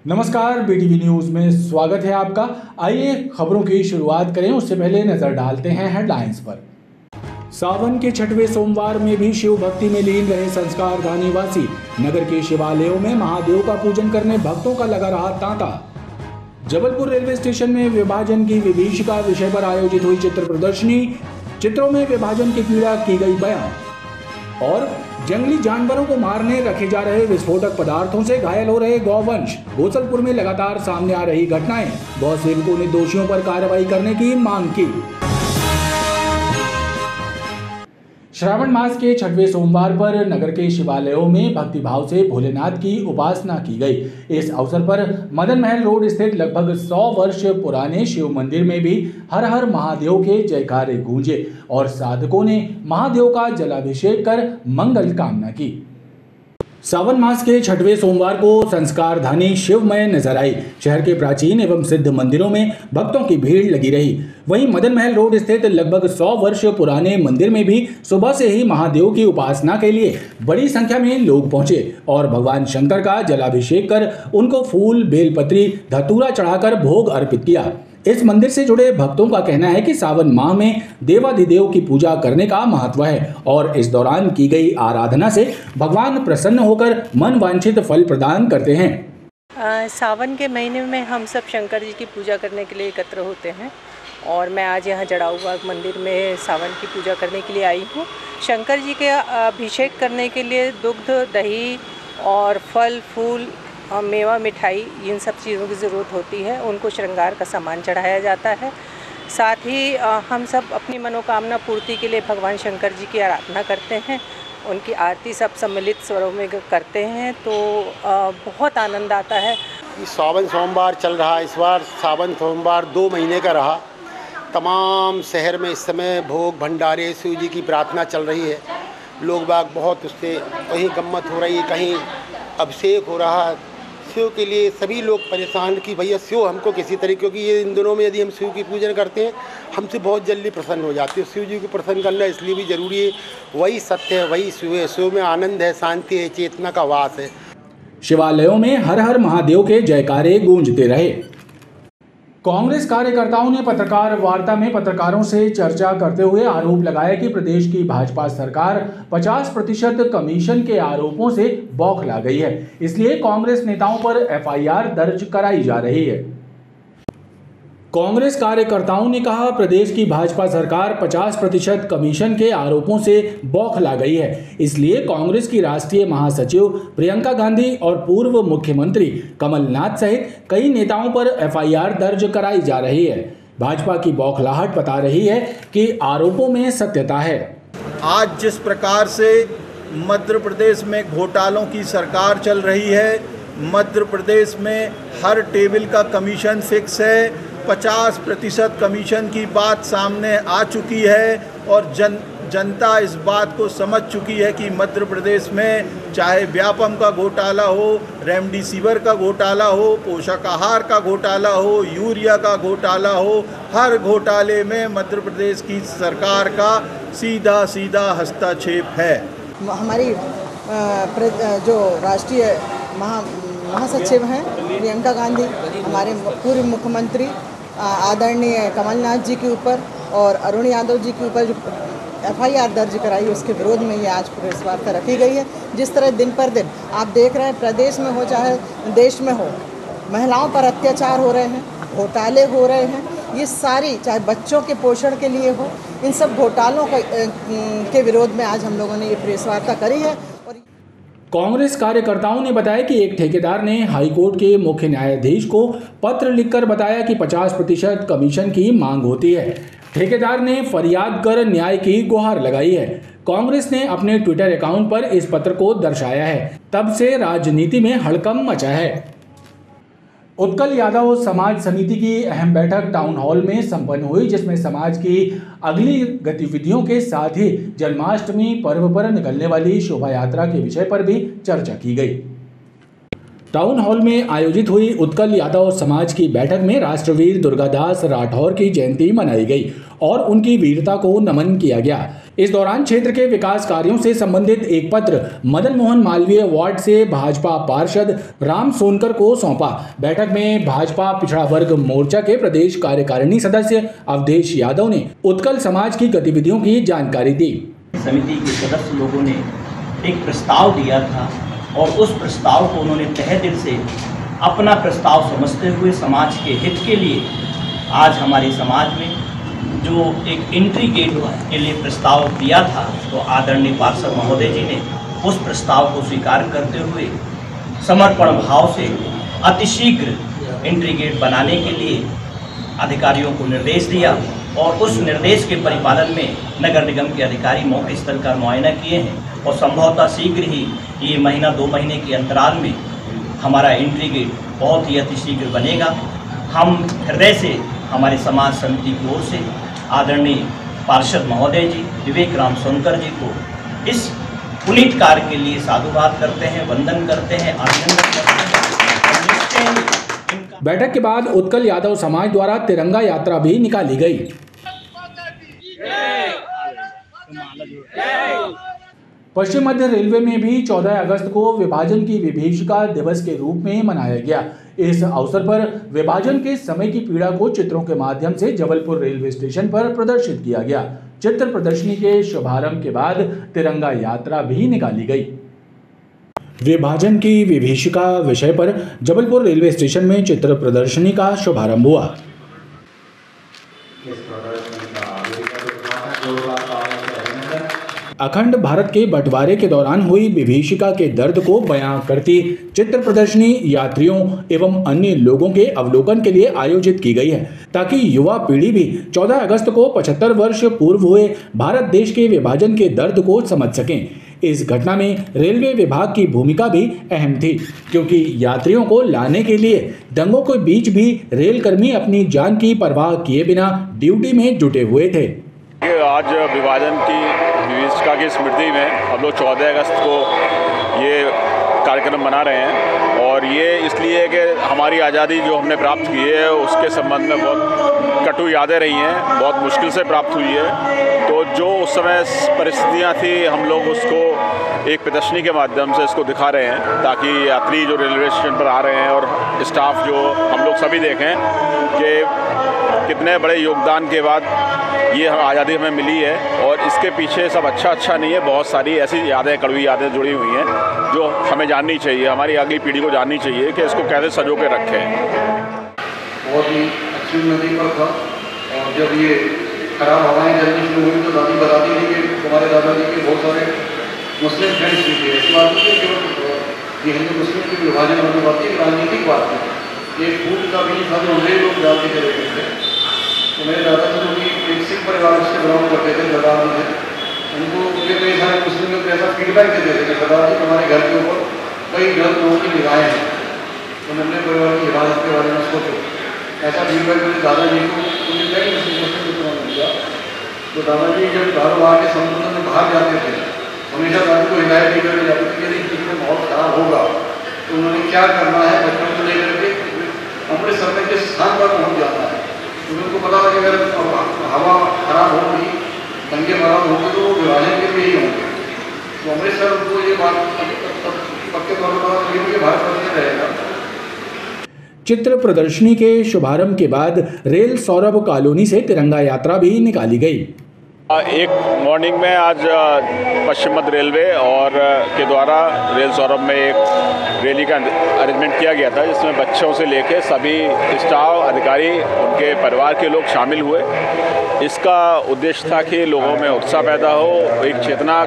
नमस्कार, BTV news में स्वागत है आपका। आइए खबरों की शुरुआत करें, उससे पहले नजर डालते हैं हेडलाइंस पर। सावन के छठवें सोमवार में भी शिव भक्ति में लीन रहे संस्कारधानी वासी। नगर के शिवालयों में महादेव का पूजन करने भक्तों का लगा रहा तांता। जबलपुर रेलवे स्टेशन में विभाजन की विभीषिका विषय पर आयोजित हुई चित्र प्रदर्शनी। चित्रों में विभाजन की पीड़ा की गई बयां। और जंगली जानवरों को मारने रखे जा रहे विस्फोटक पदार्थों से घायल हो रहे गौवंश। गोसलपुर में लगातार सामने आ रही घटनाएं। गौ सेवकों ने दोषियों पर कार्रवाई करने की मांग की। श्रावण मास के छठवें सोमवार पर नगर के शिवालयों में भक्तिभाव से भोलेनाथ की उपासना की गई। इस अवसर पर मदन महल रोड स्थित लगभग 100 वर्ष पुराने शिव मंदिर में भी हर हर महादेव के जयकारे गूंजे और साधकों ने महादेव का जलाभिषेक कर मंगल कामना की। सावन मास के छठवें सोमवार को संस्कारधानी शिवमय नजर आई। शहर के प्राचीन एवं सिद्ध मंदिरों में भक्तों की भीड़ लगी रही। वहीं मदन महल रोड स्थित लगभग 100 वर्ष पुराने मंदिर में भी सुबह से ही महादेव की उपासना के लिए बड़ी संख्या में लोग पहुंचे और भगवान शंकर का जलाभिषेक कर उनको फूल, बेलपत्री, धतूरा चढ़ाकर भोग अर्पित किया। इस मंदिर से जुड़े भक्तों का कहना है कि सावन माह में देवाधिदेव की पूजा करने का महत्व है और इस दौरान की गई आराधना से भगवान प्रसन्न होकर मन वांछित फल प्रदान करते हैं। सावन के महीने में हम सब शंकर जी की पूजा करने के लिए एकत्र होते हैं और मैं आज यहाँ जड़ाऊबाग मंदिर में सावन की पूजा करने के लिए आई हूँ। शंकर जी के अभिषेक करने के लिए दुग्ध, दही और फल, फूल, मेवा, मिठाई, इन सब चीज़ों की ज़रूरत होती है। उनको श्रृंगार का सामान चढ़ाया जाता है। साथ ही हम सब अपनी मनोकामना पूर्ति के लिए भगवान शंकर जी की आराधना करते हैं। उनकी आरती सब सम्मिलित स्वरों में करते हैं तो बहुत आनंद आता है। सावन सोमवार चल रहा है। इस बार सावन सोमवार 2 महीने का रहा। तमाम शहर में इस समय भोग भंडारे, शिव जी की प्रार्थना चल रही है। लोग बाग बहुत उससे कहीं गम्मत हो रही है, कहीं अभिषेक हो रहा है। शिव के लिए सभी लोग परेशान कि भैया शिव हमको किसी तरीके, क्योंकि ये इन दिनों में यदि हम शिव की पूजन करते हैं हमसे बहुत जल्दी प्रसन्न हो जाते हैं। शिव जी को प्रसन्न करना इसलिए भी जरूरी है। वही सत्य है, वही शिव है। शिव में आनंद है, शांति है, चेतना का वास है। शिवालयों में हर हर महादेव के जयकारे गूंजते रहे। कांग्रेस कार्यकर्ताओं ने पत्रकार वार्ता में पत्रकारों से चर्चा करते हुए आरोप लगाया कि प्रदेश की भाजपा सरकार 50% कमीशन के आरोपों से बौखला गई है, इसलिए कांग्रेस नेताओं पर एफआईआर दर्ज कराई जा रही है। कांग्रेस कार्यकर्ताओं ने कहा, प्रदेश की भाजपा सरकार 50% कमीशन के आरोपों से बौखला गई है, इसलिए कांग्रेस की राष्ट्रीय महासचिव प्रियंका गांधी और पूर्व मुख्यमंत्री कमलनाथ सहित कई नेताओं पर एफआईआर दर्ज कराई जा रही है। भाजपा की बौखलाहट बता रही है कि आरोपों में सत्यता है। आज जिस प्रकार से मध्य प्रदेश में घोटालों की सरकार चल रही है, मध्य प्रदेश में हर टेबल का कमीशन फिक्स है, 50% कमीशन की बात सामने आ चुकी है और जनता इस बात को समझ चुकी है कि मध्य प्रदेश में चाहे व्यापम का घोटाला हो, रेमडेसिविर का घोटाला हो, पोषक आहार का घोटाला हो, यूरिया का घोटाला हो, हर घोटाले में मध्य प्रदेश की सरकार का सीधा सीधा हस्तक्षेप है। हमारी जो राष्ट्रीय महासचिव हैं प्रियंका गांधी, हमारे पूर्व मुख्यमंत्री आदरणीय कमलनाथ जी के ऊपर और अरुण यादव जी के ऊपर जो एफआईआर दर्ज कराई उसके विरोध में ये आज प्रेस वार्ता रखी गई है। जिस तरह दिन पर दिन आप देख रहे हैं, प्रदेश में हो चाहे देश में हो, महिलाओं पर अत्याचार हो रहे हैं, घोटाले हो रहे हैं। ये सारी, चाहे बच्चों के पोषण के लिए हो, इन सब घोटालों के विरोध में आज हम लोगों ने ये प्रेस वार्ता करी है। कांग्रेस कार्यकर्ताओं ने बताया कि एक ठेकेदार ने हाईकोर्ट के मुख्य न्यायाधीश को पत्र लिखकर बताया कि 50% कमीशन की मांग होती है। ठेकेदार ने फरियाद कर न्याय की गुहार लगाई है। कांग्रेस ने अपने ट्विटर अकाउंट पर इस पत्र को दर्शाया है। तब से राजनीति में हड़कंप मचा है। उत्कल यादव समाज समिति की अहम बैठक टाउन हॉल में संपन्न हुई, जिसमें समाज की अगली गतिविधियों के साथ ही जन्माष्टमी पर्व पर निकलने वाली शोभा यात्रा के विषय पर भी चर्चा की गई। टाउन हॉल में आयोजित हुई उत्कल यादव समाज की बैठक में राष्ट्रवीर दुर्गादास राठौर की जयंती मनाई गई और उनकी वीरता को नमन किया गया। इस दौरान क्षेत्र के विकास कार्यों से संबंधित एक पत्र मदन मोहन मालवीय वार्ड से भाजपा पार्षद राम सोनकर को सौंपा। बैठक में भाजपा पिछड़ा वर्ग मोर्चा के प्रदेश कार्यकारिणी सदस्य अवधेश यादव ने उत्कल समाज की गतिविधियों की जानकारी दी। समिति के सदस्य लोगों ने एक प्रस्ताव दिया था और उस प्रस्ताव को उन्होंने तहे दिल से अपना प्रस्ताव समझते हुए समाज के हित के लिए आज हमारे समाज में जो एक एंट्री गेट के लिए प्रस्ताव दिया था, तो आदरणीय पार्षद महोदय जी ने उस प्रस्ताव को स्वीकार करते हुए समर्पण भाव से अतिशीघ्र एंट्री गेट बनाने के लिए अधिकारियों को निर्देश दिया और उस निर्देश के परिपालन में नगर निगम के अधिकारी मौके स्थल का मुआयना किए हैं और संभवतः शीघ्र ही ये महीना 2 महीने के अंतराल में हमारा एंट्री गेट बहुत ही अतिशीघ्र बनेगा। हम हृदय से हमारे समाज समिति की ओर से आदरणीय पार्षद महोदय जी विवेक राम सोनकर जी को इस पुनीत कार्य के लिए साधुवाद करते हैं, वंदन करते हैं, अभिनंदन करते हैं। बैठक के बाद उत्कल यादव समाज द्वारा तिरंगा यात्रा भी निकाली गई। पश्चिम मध्य रेलवे में भी 14 अगस्त को विभाजन की विभीषिका दिवस के रूप में मनाया गया। इस अवसर पर विभाजन के समय की पीड़ा को चित्रों के माध्यम से जबलपुर रेलवे स्टेशन पर प्रदर्शित किया गया। चित्र प्रदर्शनी के शुभारंभ के बाद तिरंगा यात्रा भी निकाली गई। विभाजन की विभीषिका विषय पर जबलपुर रेलवे स्टेशन में चित्र प्रदर्शनी का शुभारंभ हुआ। अखंड भारत के बंटवारे के दौरान हुई विभीषिका के दर्द को बयां करती चित्र प्रदर्शनी यात्रियों एवं अन्य लोगों के अवलोकन के लिए आयोजित की गई है, ताकि युवा पीढ़ी भी 14 अगस्त को 75 वर्ष पूर्व हुए भारत देश के विभाजन के दर्द को समझ सकें। इस घटना में रेलवे विभाग की भूमिका भी अहम थी, क्योंकि यात्रियों को लाने के लिए दंगों के बीच भी रेलकर्मी अपनी जान की परवाह किए बिना ड्यूटी में जुटे हुए थे। आज विभाजन की विभीषिका की स्मृति में हम लोग 14 अगस्त को ये कार्यक्रम मना रहे हैं और ये इसलिए कि हमारी आज़ादी जो हमने प्राप्त की है उसके संबंध में बहुत कटु यादें रही हैं, बहुत मुश्किल से प्राप्त हुई है। तो जो उस समय परिस्थितियां थी हम लोग उसको एक प्रदर्शनी के माध्यम से इसको दिखा रहे हैं, ताकि यात्री जो रेलवे स्टेशन पर आ रहे हैं और स्टाफ जो हम लोग सभी देखें कि कितने बड़े योगदान के बाद ये आज़ादी हमें मिली है और इसके पीछे सब अच्छा नहीं है, बहुत सारी ऐसी यादें, कड़वी यादें जुड़ी हुई हैं जो हमें जाननी चाहिए, हमारी अगली पीढ़ी को जाननी चाहिए कि इसको कैसे संजो के रखें। बहुत ही अच्छी नदी पर था और जब ये खराब हवाएं चलनी शुरू हुई तो दादी बताती थी कि हमारे दादाजी के बहुत सारे मुस्लिम फ्रेंड्स भी थे। इस बात की ये हिंदू मुस्लिम की विभाजन होने बात थी, राजनीतिक बात थी। ये फूल का भी था जो अंग्रेज लोग जाते चले गए थे। तो मेरे दादाजी जो भी एक सिख परिवार से बिलोंग करते थे, दादाजी थे, उनको ये कई सारे मुस्लिम लोग ऐसा फीडबैक देते थे कि दादाजी तुम्हारे घर के ऊपर कई गलत लोगों की निगाहें हैं, तो अपने परिवार की हिफाजत के बारे में सोचो। ऐसा फीडबैक मेरे दादाजी को दिया। तो दादाजी जब कारोबार के संबंध में बाहर जाते थे, हमेशा दादी को हिदायत दी करके जाते थे कि यदि किसी में माहौल खराब होगा तो उन्होंने क्या करना है, बच्चों को लेकर के अमृतसर में किस स्थान पर पहुँच जाना है। उनको पता था कि अगर हवा खराब होगी, दंगे बराबर होंगे तो वो विभाजन के लिए ही होंगे। तो अमृतसर उनको ये बात पक्के तौर पर भारत में रहेगा। चित्र प्रदर्शनी के शुभारंभ के बाद रेल सौरभ कॉलोनी से तिरंगा यात्रा भी निकाली गई। एक मॉर्निंग में आज पश्चिम मध्य रेलवे और के द्वारा रेल सौरभ में एक रैली का अरेंजमेंट किया गया था, जिसमें बच्चों से लेकर सभी स्टाफ, अधिकारी, उनके परिवार के लोग शामिल हुए। इसका उद्देश्य था कि लोगों में उत्साह पैदा हो, एक चेतना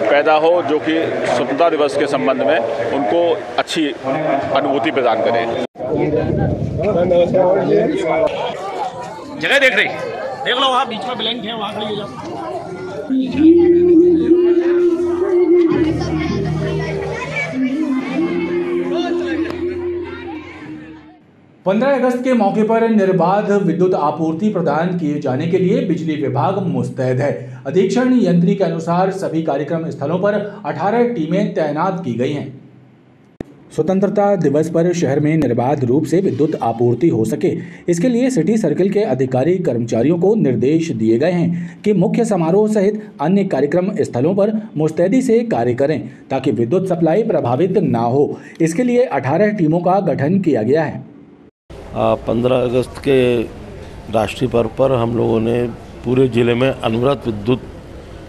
पैदा हो जो कि स्वतंत्रता दिवस के संबंध में उनको अच्छी अनुभूति प्रदान करें। जगह देख लो, वहाँ बीच में ब्लैंक है, वहाँ खड़ी हो जाओ। 15 अगस्त के मौके पर निर्बाध विद्युत आपूर्ति प्रदान किए जाने के लिए बिजली विभाग मुस्तैद है। अधीक्षण यंत्री के अनुसार सभी कार्यक्रम स्थलों पर 18 टीमें तैनात की गई हैं। स्वतंत्रता दिवस पर शहर में निर्बाध रूप से विद्युत आपूर्ति हो सके, इसके लिए सिटी सर्किल के अधिकारी कर्मचारियों को निर्देश दिए गए हैं कि मुख्य समारोह सहित अन्य कार्यक्रम स्थलों पर मुस्तैदी से कार्य करें ताकि विद्युत सप्लाई प्रभावित ना हो। इसके लिए 18 टीमों का गठन किया गया है। 15 अगस्त के राष्ट्रीय पर्व पर हम लोगों ने पूरे जिले में अनवरत विद्युत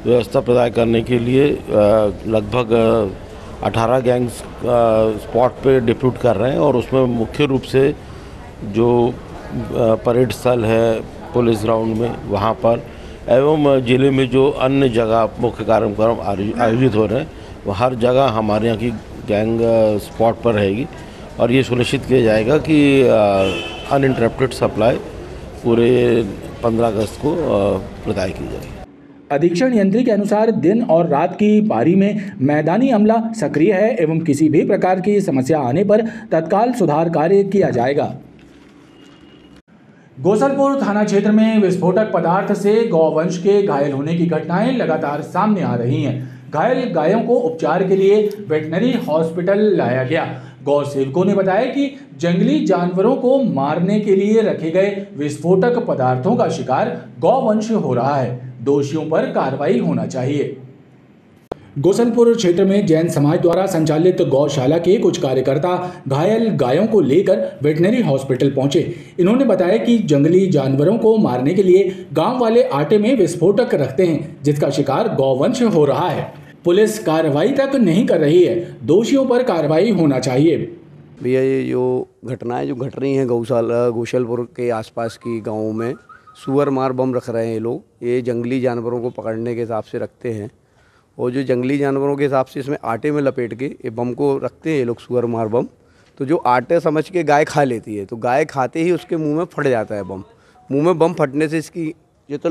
व्यवस्था प्रदान करने के लिए लगभग 18 गैंग्स स्पॉट पे डिप्यूट कर रहे हैं और उसमें मुख्य रूप से जो परेड स्थल है, पुलिस ग्राउंड में वहाँ पर एवं जिले में जो अन्य जगह मुख्य कार्यक्रम आयोजित हो रहे हैं वह हर जगह हमारे यहाँ की गैंग स्पॉट पर रहेगी और ये सुनिश्चित किया जाएगा कि अनइंटरप्टेड सप्लाई पूरे 15 अगस्त को प्रदान की जाएगी। अधीक्षण यंत्री के अनुसार दिन और रात की पारी में मैदानी अमला सक्रिय है एवं किसी भी प्रकार की समस्या आने पर तत्काल सुधार कार्य किया जाएगा। गोसलपुर थाना क्षेत्र में विस्फोटक पदार्थ से गौवंश के घायल होने की घटनाएं लगातार सामने आ रही हैं। घायल गायों को उपचार के लिए वेटनरी हॉस्पिटल लाया गया। गौ सेवकों ने बताया कि जंगली जानवरों को मारने के लिए रखे गए विस्फोटक पदार्थों का शिकार गौवंश हो रहा है। दोषियों पर कार्रवाई होना चाहिए। गोसलपुर क्षेत्र में जैन समाज द्वारा संचालित गौशाला के कुछ कार्यकर्ता घायल गायों को लेकर वेटनरी हॉस्पिटल पहुंचे। इन्होंने बताया कि जंगली जानवरों को मारने के लिए गांव वाले आटे में विस्फोटक रखते हैं, जिसका शिकार गौवंश हो रहा है। पुलिस कार्रवाई तक नहीं कर रही है। दोषियों पर कार्रवाई होना चाहिए। भैया ये जो घटनाएं जो घट रही हैं गोसलपुर के आसपास की गाँवों में सुअर मार बम रख रहे हैं ये लोग। ये जंगली जानवरों को पकड़ने के हिसाब से रखते हैं और जो जंगली जानवरों के हिसाब से इसमें आटे में लपेट के ये बम को रखते हैं ये लोग, सुअर मार बम। तो जो आटे समझ के गाय खा लेती है तो गाय खाते ही उसके मुंह में फट जाता है बम। मुंह में बम फटने से इसकी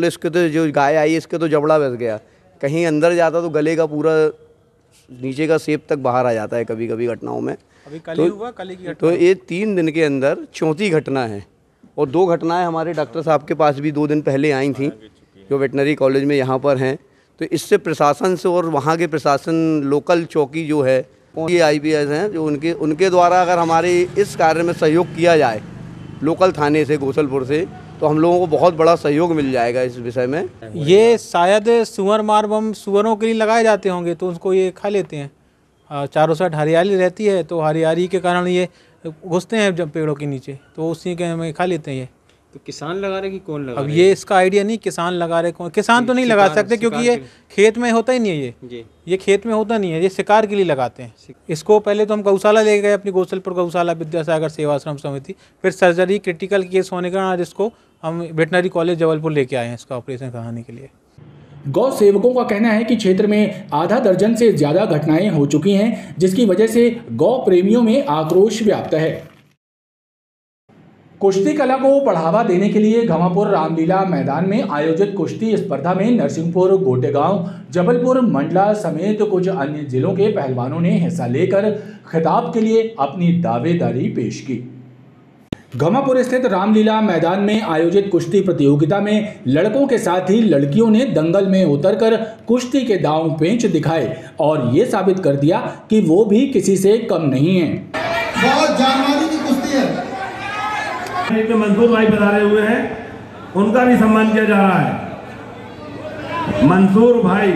इसके तो जो गाय आई इसके तो जबड़ा बस गया, कहीं अंदर जाता तो गले का पूरा नीचे का सेप तक बाहर आ जाता है कभी कभी घटनाओं में। अभी कल ही हुआ, कल की घटना। तो ये 3 दिन के अंदर 4थी घटना है और 2 घटनाएं हमारे डॉक्टर साहब के पास भी 2 दिन पहले आई थी जो वेटनरी कॉलेज में यहाँ पर हैं। तो इससे प्रशासन से और वहाँ के प्रशासन लोकल चौकी जो है ये IPS हैं जो उनके द्वारा अगर हमारे इस कार्य में सहयोग किया जाए लोकल थाने से गोसलपुर से तो हम लोगों को बहुत बड़ा सहयोग मिल जाएगा इस विषय में। ये शायद सुअर मार बम सुअरों के लिए लगाए जाते होंगे तो उसको ये खा लेते हैं। चारों साइड हरियाली रहती है तो हरियाली के कारण ये घुसते हैं जब पेड़ों के नीचे तो उसी के में खा लेते हैं ये। तो किसान लगा रहे कि कौन लगा अब ये इसका आइडिया नहीं, किसान लगा रहे कौन, किसान तो नहीं लगा सकते क्योंकि ये खेत में होता ही नहीं है। ये खेत में होता नहीं है, ये शिकार के लिए लगाते हैं इसको। पहले तो हम गौशाला ले गए अपनी गोसलपुर गौशाला विद्यासागर सेवाश्रम समिति, फिर सर्जरी क्रिटिकल केस होने के बाद इसको हम वेटनरी कॉलेज जबलपुर लेके आए हैं इसका ऑपरेशन कराने के लिए। गौ सेवकों का कहना है कि क्षेत्र में आधा दर्जन से ज्यादा घटनाएं हो चुकी हैं, जिसकी वजह से गौ प्रेमियों में आक्रोश व्याप्त है। कुश्ती कला को बढ़ावा देने के लिए घमापुर रामलीला मैदान में आयोजित कुश्ती स्पर्धा में नरसिंहपुर, गोटेगांव, जबलपुर, मंडला समेत कुछ अन्य जिलों के पहलवानों ने हिस्सा लेकर खिताब के लिए अपनी दावेदारी पेश की। घमापुर स्थित रामलीला मैदान में आयोजित कुश्ती प्रतियोगिता में लड़कों के साथ ही लड़कियों ने दंगल में उतरकर कुश्ती के दांव पेंच दिखाए और ये साबित कर दिया कि वो भी किसी से कम नहीं है। बहुत जानमानी की कुश्ती है। मंसूर भाई पधारे हुए हैं, उनका भी सम्मान किया जा रहा है। मंसूर भाई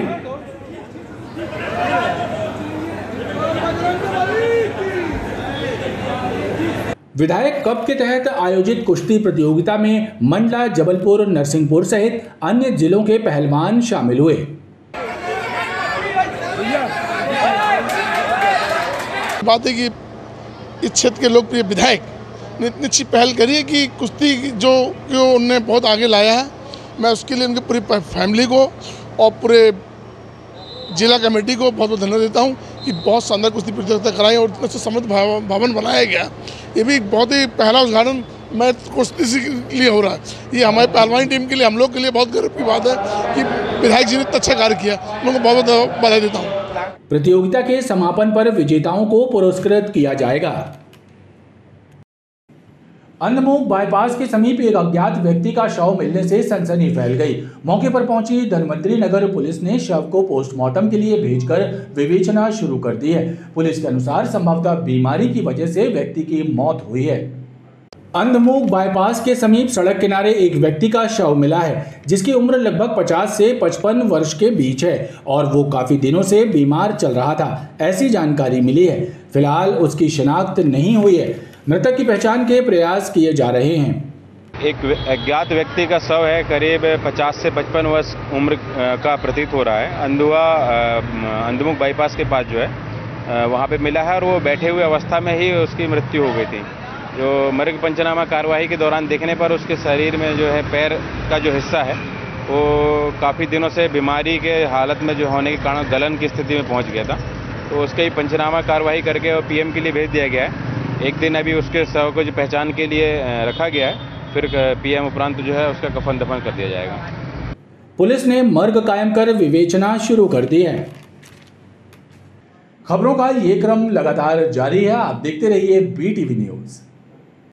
विधायक कप के तहत आयोजित कुश्ती प्रतियोगिता में मंडला, जबलपुर, नरसिंहपुर सहित अन्य जिलों के पहलवान शामिल हुए। बात है कि इस क्षेत्र के लोकप्रिय विधायक ने इतनी अच्छी पहल करी है कि कुश्ती जो उन्होंने बहुत आगे लाया है। मैं उसके लिए उनकी पूरी फैमिली को और पूरे जिला कमेटी को बहुत बहुत धन्यवाद देता हूं कि बहुत शानदार कुश्ती प्रतियोगिता कराई और इतना से समृद्ध भवन बनाया गया। ये भी बहुत ही पहला उद्घाटन मैं कुश्ती के लिए हो रहा है। ये हमारे पहलवानी टीम के लिए, हम लोग के लिए बहुत गर्व की बात है कि विधायक जी ने इतना अच्छा कार्य किया। उनको बहुत बहुत बधाई देता हूँ। प्रतियोगिता के समापन पर विजेताओं को पुरस्कृत किया जाएगा। अंधमुख बाईपास के समीप एक अज्ञात व्यक्ति का शव मिलने से सनसनी फैल गई। मौके पर पहुंची धनवंतरी नगर पुलिस ने शव को पोस्टमार्टम के लिए भेजकर विवेचना शुरू कर दी है। पुलिस के अनुसार संभवतः बीमारी की वजह से व्यक्ति की मौत हुई है। अंधमुख बाईपास के समीप सड़क किनारे एक व्यक्ति का शव मिला है, जिसकी उम्र लगभग 50 से 55 वर्ष के बीच है और वो काफी दिनों से बीमार चल रहा था, ऐसी जानकारी मिली है। फिलहाल उसकी शिनाख्त नहीं हुई है। मृतक की पहचान के प्रयास किए जा रहे हैं। एक अज्ञात व्यक्ति का शव है, करीब 50 से 55 वर्ष उम्र का प्रतीत हो रहा है। अंधमुख बाईपास के पास जो है वहाँ पे मिला है और वो बैठे हुए अवस्था में ही उसकी मृत्यु हो गई थी। जो मृग पंचनामा कार्यवाही के दौरान देखने पर उसके शरीर में जो है पैर का जो हिस्सा है वो काफ़ी दिनों से बीमारी के हालत में जो होने के कारण गलन की स्थिति में पहुंच गया था, तो उसका ही पंचनामा कार्यवाही करके और पीएम के लिए भेज दिया गया है। एक दिन अभी उसके शव को जो पहचान के लिए रखा गया है, फिर पीएम उपरांत जो है उसका कफन दफन कर दिया जाएगा। पुलिस ने मर्ग कायम कर विवेचना शुरू कर दी है। खबरों का ये क्रम लगातार जारी है। आप देखते रहिए BTV न्यूज़।